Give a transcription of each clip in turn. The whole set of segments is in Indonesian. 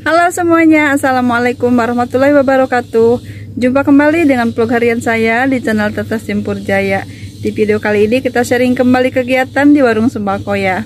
Halo semuanya, Assalamualaikum warahmatullahi wabarakatuh. Jumpa kembali dengan vlog harian saya di channel Tetes Simpur Jaya. Di video kali ini kita sharing kembali kegiatan di warung sembako ya.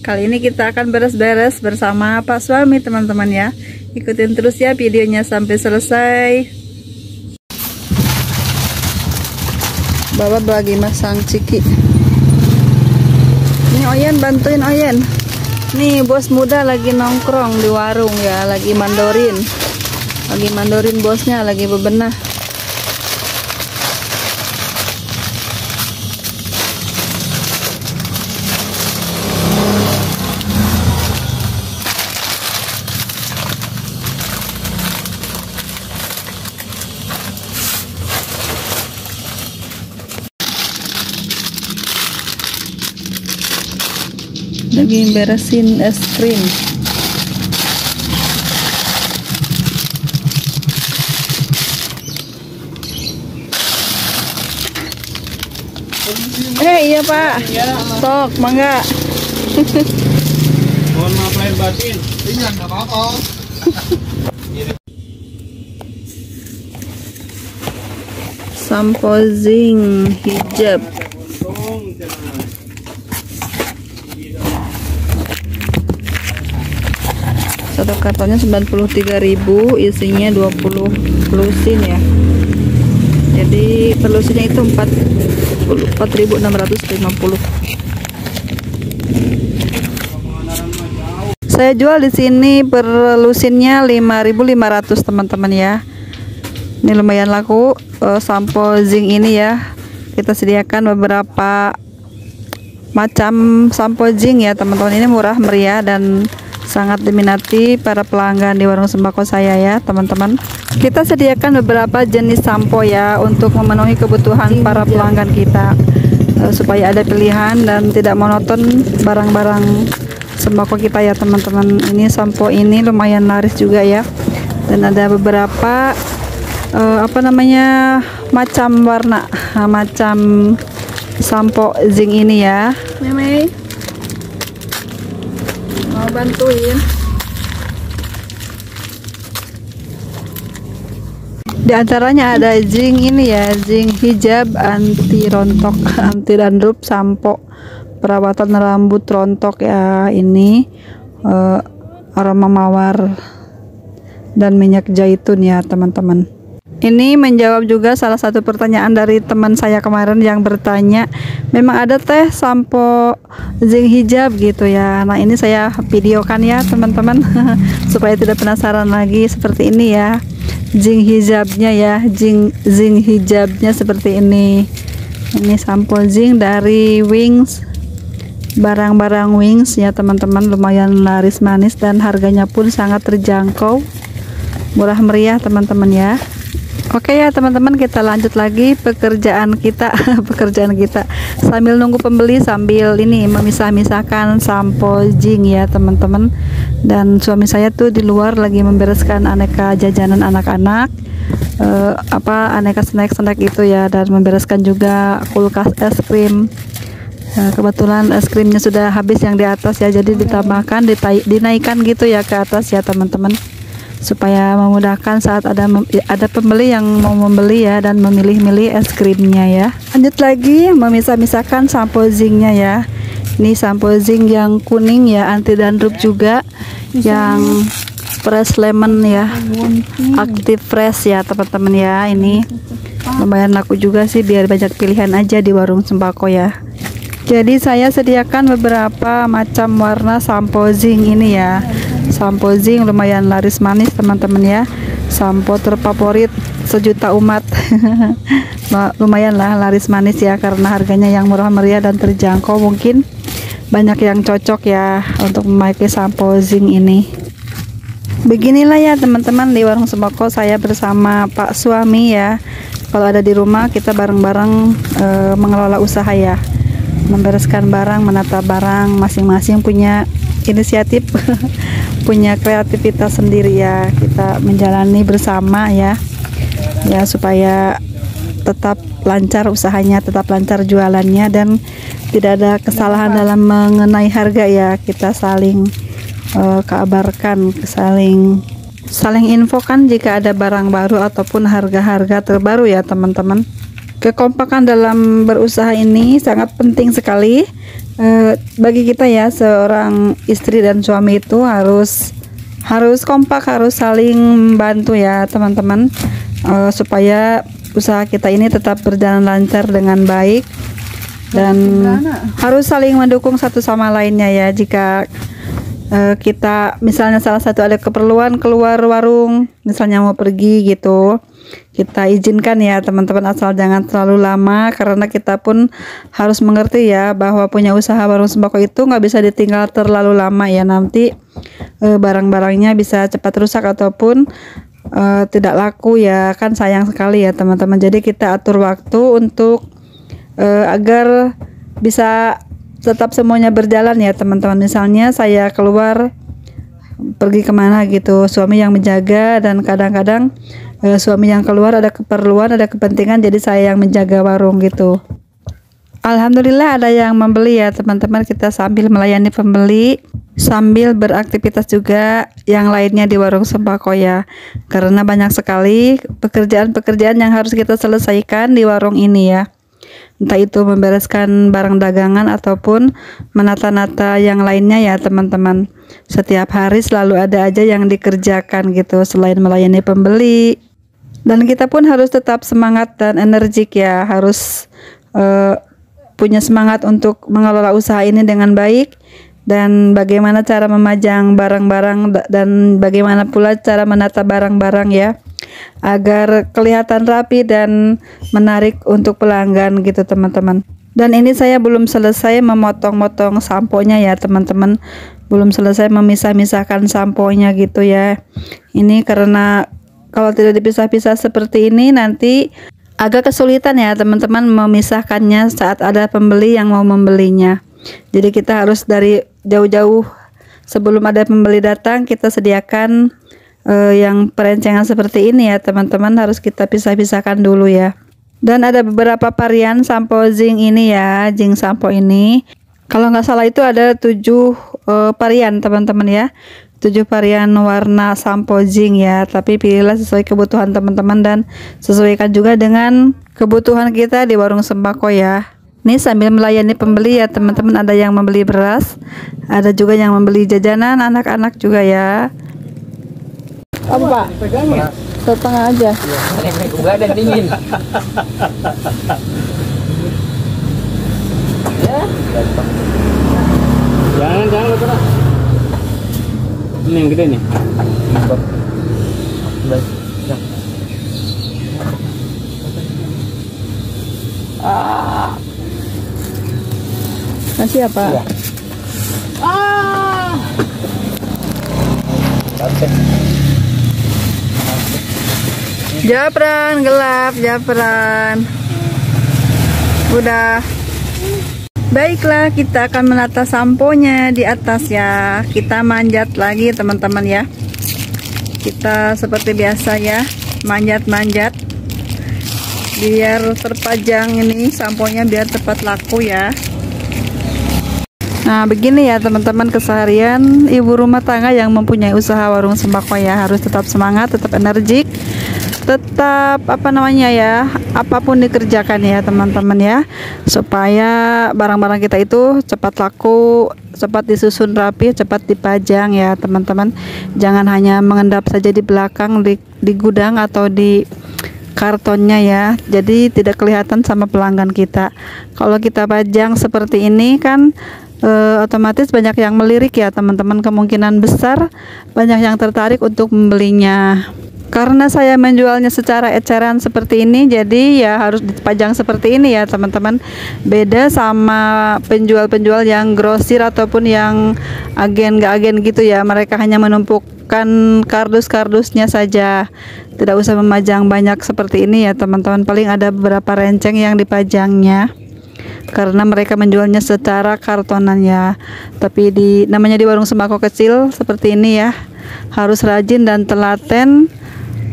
Kali ini kita akan beres-beres bersama Pak Suami teman-teman ya. Ikutin terus ya videonya sampai selesai. Bapak lagi masang ciki. Ini Oyen, bantuin Oyen. Nih bos muda lagi nongkrong di warung ya, lagi mandorin bosnya, lagi bebenah. Lagi beresin es krim. Iya Pak, sok mangga. Mohon maaf lahir batin. Iya nggak apa-apa. Sampo zinc hijab. Satu kartonnya 93.000, isinya 20 lusin ya. Jadi per lusinnya itu 4.650. Saya jual di sini per lusinnya 5.500 teman-teman ya. Ini lumayan laku sampo zinc ini ya. Kita sediakan beberapa macam sampo zinc ya teman-teman. Ini murah meriah dan sangat diminati para pelanggan di warung sembako saya ya teman-teman. Kita sediakan beberapa jenis sampo ya untuk memenuhi kebutuhan para pelanggan kita, supaya ada pilihan dan tidak monoton barang-barang sembako kita ya teman-teman. Ini sampo ini lumayan laris juga ya, dan ada beberapa macam warna, macam sampo zinc ini ya. Meme mau bantuin. Di antaranya ada zinc ini ya, zinc hijab anti rontok, anti dandruff, sampo perawatan rambut rontok ya. Ini aroma mawar dan minyak zaitun ya teman-teman. Ini menjawab juga salah satu pertanyaan dari teman saya kemarin yang bertanya, memang ada teh sampo zinc hijab gitu ya. Nah ini saya videokan ya teman-teman supaya tidak penasaran lagi. Seperti ini ya zinc hijabnya ya, zinc hijabnya seperti ini. Ini sampo zinc dari Wings, barang-barang Wings ya teman-teman, lumayan laris manis dan harganya pun sangat terjangkau, murah meriah teman-teman ya. Oke ya teman-teman, kita lanjut lagi pekerjaan kita sambil nunggu pembeli, sambil ini memisah-misahkan sampo zinc ya teman-teman. Dan suami saya tuh di luar lagi membereskan aneka jajanan anak-anak, aneka snack itu ya, dan membereskan juga kulkas es krim. Kebetulan es krimnya sudah habis yang di atas ya, jadi ditambahkan, dinaikkan gitu ya ke atas ya teman-teman, supaya memudahkan saat ada pembeli yang mau membeli ya, dan memilih-milih es krimnya ya. Lanjut lagi memisah-misahkan sampo zincnya ya. Ini sampo zinc yang kuning ya, anti dandruff juga, yang fresh lemon ya, active fresh ya teman-teman ya. Ini lumayan laku juga sih, biar banyak pilihan aja di warung sembako ya. Jadi saya sediakan beberapa macam warna sampo zinc ini ya. Sampo zinc lumayan laris manis teman-teman ya, sampo terfavorit sejuta umat. Lumayan lah laris manis ya, karena harganya yang murah meriah dan terjangkau. Mungkin banyak yang cocok ya untuk memakai sampo zinc ini. Beginilah ya teman-teman, di warung sembako saya bersama Pak Suami ya. Kalau ada di rumah kita bareng-bareng mengelola usaha ya, membereskan barang, menata barang, masing-masing punya inisiatif punya kreativitas sendiri ya. Kita menjalani bersama ya, supaya tetap lancar usahanya, tetap lancar jualannya, dan tidak ada kesalahan dalam mengenai harga ya. Kita saling kabarkan, saling infokan jika ada barang baru ataupun harga-harga terbaru ya teman-teman. Kekompakan dalam berusaha ini sangat penting sekali bagi kita ya, seorang istri dan suami itu harus kompak, harus saling membantu ya teman-teman, supaya usaha kita ini tetap berjalan lancar dengan baik, dan harus saling mendukung satu sama lainnya ya. Jika kita misalnya salah satu ada keperluan keluar warung, misalnya mau pergi gitu, kita izinkan ya teman-teman, asal jangan terlalu lama, karena kita pun harus mengerti ya bahwa punya usaha warung sembako itu nggak bisa ditinggal terlalu lama ya, nanti barang-barangnya bisa cepat rusak ataupun tidak laku ya, kan sayang sekali ya teman-teman. Jadi kita atur waktu untuk agar bisa tetap semuanya berjalan ya teman-teman. Misalnya saya keluar pergi kemana gitu, suami yang menjaga, dan kadang-kadang suami yang keluar ada keperluan, ada kepentingan, jadi saya yang menjaga warung gitu. Alhamdulillah ada yang membeli ya teman-teman, kita sambil melayani pembeli sambil beraktivitas juga yang lainnya di warung sembako ya, karena banyak sekali pekerjaan-pekerjaan yang harus kita selesaikan di warung ini ya, entah itu membereskan barang dagangan ataupun menata-nata yang lainnya ya teman-teman. Setiap hari selalu ada aja yang dikerjakan gitu selain melayani pembeli, dan kita pun harus tetap semangat dan energik ya, harus punya semangat untuk mengelola usaha ini dengan baik, dan bagaimana cara memajang barang-barang, dan bagaimana pula cara menata barang-barang ya, agar kelihatan rapi dan menarik untuk pelanggan gitu teman-teman. Dan ini saya belum selesai memotong-motong samponya ya teman-teman, belum selesai memisah-misahkan samponya gitu ya. Ini karena kalau tidak dipisah-pisah seperti ini nanti agak kesulitan ya teman-teman memisahkannya saat ada pembeli yang mau membelinya. Jadi kita harus dari jauh-jauh sebelum ada pembeli datang kita sediakan yang perencengan seperti ini ya teman-teman, harus kita pisah-pisahkan dulu ya. Dan ada beberapa varian sampo zinc ini ya, zinc sampo ini kalau nggak salah itu ada 7 varian teman-teman ya, 7 varian warna sampo zinc ya, tapi pilihlah sesuai kebutuhan teman-teman dan sesuaikan juga dengan kebutuhan kita di warung sembako ya. Ini sambil melayani pembeli ya teman-teman, ada yang membeli beras, ada juga yang membeli jajanan anak-anak juga ya. Apa Pak? Setengah aja. Enggak ada dingin. Ya. Jangan lepas. Ini yang gede nih. Masih apa? Iya. Japran gelap, japran. Udah. Baiklah, kita akan menata samponya di atas ya. Kita manjat lagi teman-teman ya. Kita seperti biasa ya, manjat-manjat biar terpajang ini samponya, biar cepat laku ya. Nah begini ya teman-teman keseharian ibu rumah tangga yang mempunyai usaha warung sembako ya, harus tetap semangat, tetap energik, tetap apa namanya ya, apapun dikerjakan ya teman-teman ya, supaya barang-barang kita itu cepat laku, cepat disusun rapi, cepat dipajang ya teman-teman. Jangan hanya mengendap saja di belakang di gudang atau di kartonnya ya, jadi tidak kelihatan sama pelanggan kita. Kalau kita pajang seperti ini kan otomatis banyak yang melirik ya teman-teman, kemungkinan besar banyak yang tertarik untuk membelinya. Karena saya menjualnya secara eceran seperti ini, jadi ya harus dipajang seperti ini ya teman-teman. Beda sama penjual-penjual yang grosir ataupun yang agen gak agen gitu ya, mereka hanya menumpukkan kardus-kardusnya saja, tidak usah memajang banyak seperti ini ya teman-teman. Paling ada beberapa renceng yang dipajangnya, karena mereka menjualnya secara kartonan ya. Tapi namanya di warung sembako kecil seperti ini ya, harus rajin dan telaten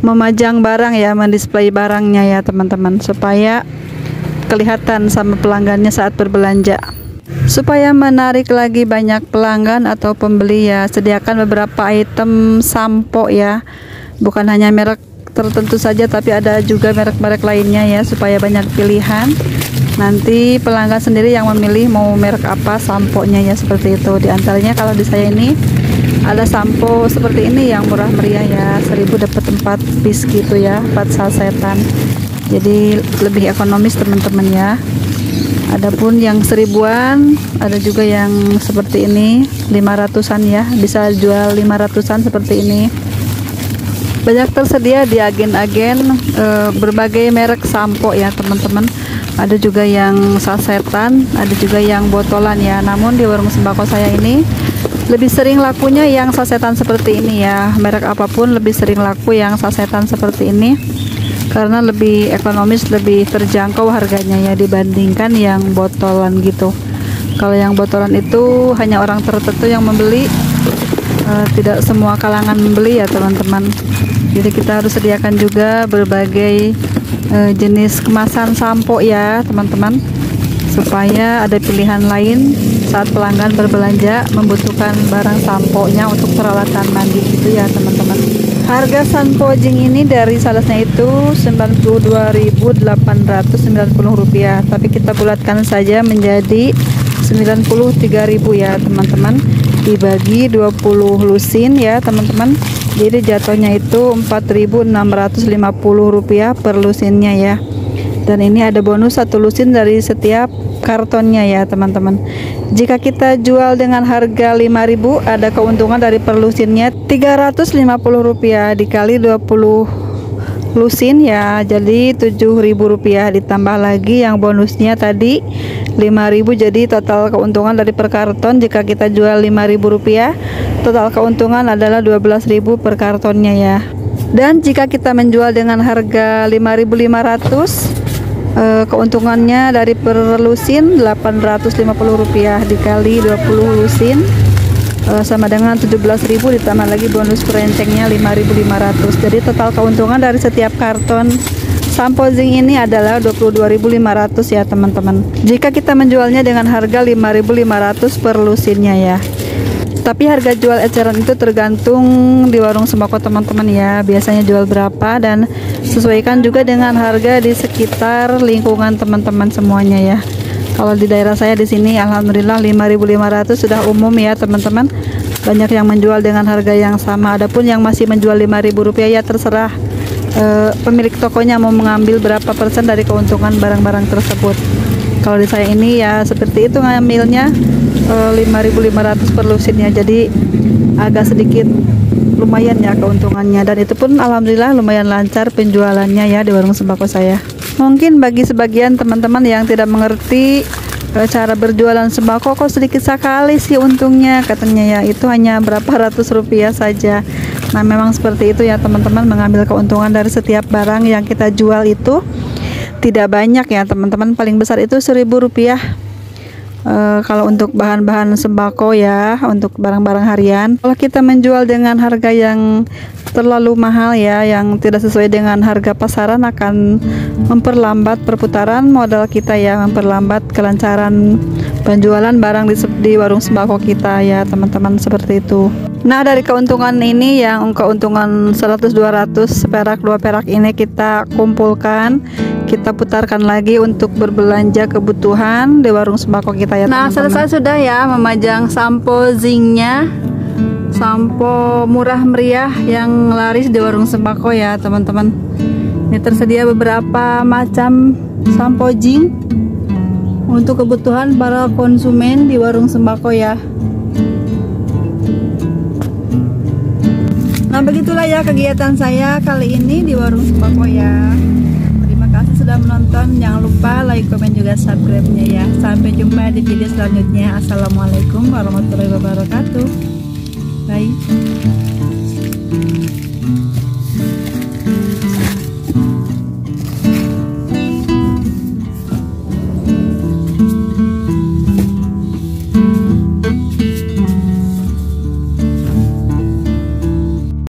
memajang barang ya, mendisplay barangnya ya teman-teman, supaya kelihatan sama pelanggannya saat berbelanja. Supaya menarik lagi banyak pelanggan atau pembeli ya, sediakan beberapa item sampo ya. Bukan hanya merek tertentu saja, tapi ada juga merek-merek lainnya ya, supaya banyak pilihan. Nanti pelanggan sendiri yang memilih mau merek apa samponya ya, seperti itu. Di antaranya kalau di saya ini ada sampo seperti ini yang murah meriah ya, 1000 dapat 4 piece gitu ya, 4 sasetan. Jadi lebih ekonomis teman-teman ya. Adapun yang 1000-an, ada juga yang seperti ini 500-an ya, bisa jual 500-an seperti ini. Banyak tersedia di agen-agen berbagai merek sampo ya teman-teman. Ada juga yang sasetan, ada juga yang botolan ya. Namun di warung sembako saya ini lebih sering lakunya yang sasetan seperti ini ya. Merek apapun lebih sering laku yang sasetan seperti ini, karena lebih ekonomis, lebih terjangkau harganya ya, dibandingkan yang botolan gitu. Kalau yang botolan itu hanya orang tertentu yang membeli, tidak semua kalangan membeli ya teman-teman. Jadi kita harus sediakan juga berbagai jenis kemasan sampo ya teman-teman, supaya ada pilihan lain saat pelanggan berbelanja membutuhkan barang sampo-nya untuk peralatan mandi gitu ya teman-teman. Harga sampo jing ini dari salesnya itu Rp92.890, tapi kita bulatkan saja menjadi Rp93.000 ya teman-teman, dibagi 20 lusin ya teman-teman. Jadi jatuhnya itu Rp4.650 per lusinnya ya. Dan ini ada bonus 1 lusin dari setiap kartonnya ya teman-teman. Jika kita jual dengan harga Rp5.000, ada keuntungan dari per lusinnya Rp350 dikali 20 lusin ya, jadi Rp7.000, ditambah lagi yang bonusnya tadi Rp5.000, jadi total keuntungan dari per karton jika kita jual Rp5.000, total keuntungan adalah Rp12.000 per kartonnya ya. Dan jika kita menjual dengan harga Rp5.500, keuntungannya dari per lusin Rp850 dikali 20 lusin sama dengan Rp17.000, ditambah lagi bonus perencengnya Rp5.500. Jadi total keuntungan dari setiap karton sampo zinc ini adalah Rp22.500 ya teman-teman, jika kita menjualnya dengan harga Rp5.500 per lusinnya ya. Tapi harga jual eceran itu tergantung di warung sembako teman-teman ya, biasanya jual berapa, dan sesuaikan juga dengan harga di sekitar lingkungan teman-teman semuanya ya. Kalau di daerah saya di sini alhamdulillah Rp5.500 sudah umum ya teman-teman. Banyak yang menjual dengan harga yang sama. Adapun yang masih menjual Rp5.000 ya terserah pemilik tokonya mau mengambil berapa persen dari keuntungan barang-barang tersebut. Kalau di saya ini ya seperti itu ngambilnya Rp5.500 per lusinnya, jadi agak sedikit lumayan ya keuntungannya, dan itu pun alhamdulillah lumayan lancar penjualannya ya di warung sembako saya. Mungkin bagi sebagian teman-teman yang tidak mengerti cara berjualan sembako, kok sedikit sekali sih untungnya katanya ya, itu hanya berapa ratus rupiah saja. Nah memang seperti itu ya teman-teman, mengambil keuntungan dari setiap barang yang kita jual itu tidak banyak ya teman-teman, paling besar itu Rp1.000 kalau untuk bahan-bahan sembako ya, untuk barang-barang harian. Kalau kita menjual dengan harga yang terlalu mahal ya, yang tidak sesuai dengan harga pasaran, akan memperlambat perputaran modal kita ya, memperlambat kelancaran penjualan barang di warung sembako kita ya teman-teman, seperti itu. Nah dari keuntungan ini, yang keuntungan 100-200 seperak 2 perak ini kita kumpulkan, kita putarkan lagi untuk berbelanja kebutuhan di warung sembako kita ya teman-teman. Nah selesai sudah ya memajang sampo zincnya, sampo murah meriah yang laris di warung sembako ya teman-teman. Ini tersedia beberapa macam sampo zinc untuk kebutuhan para konsumen di warung sembako ya. Nah begitulah ya kegiatan saya kali ini di warung sembako ya. Terima kasih sudah menonton, jangan lupa like, komen, juga subscribe-nya ya. Sampai jumpa di video selanjutnya. Assalamualaikum warahmatullahi wabarakatuh. Bye.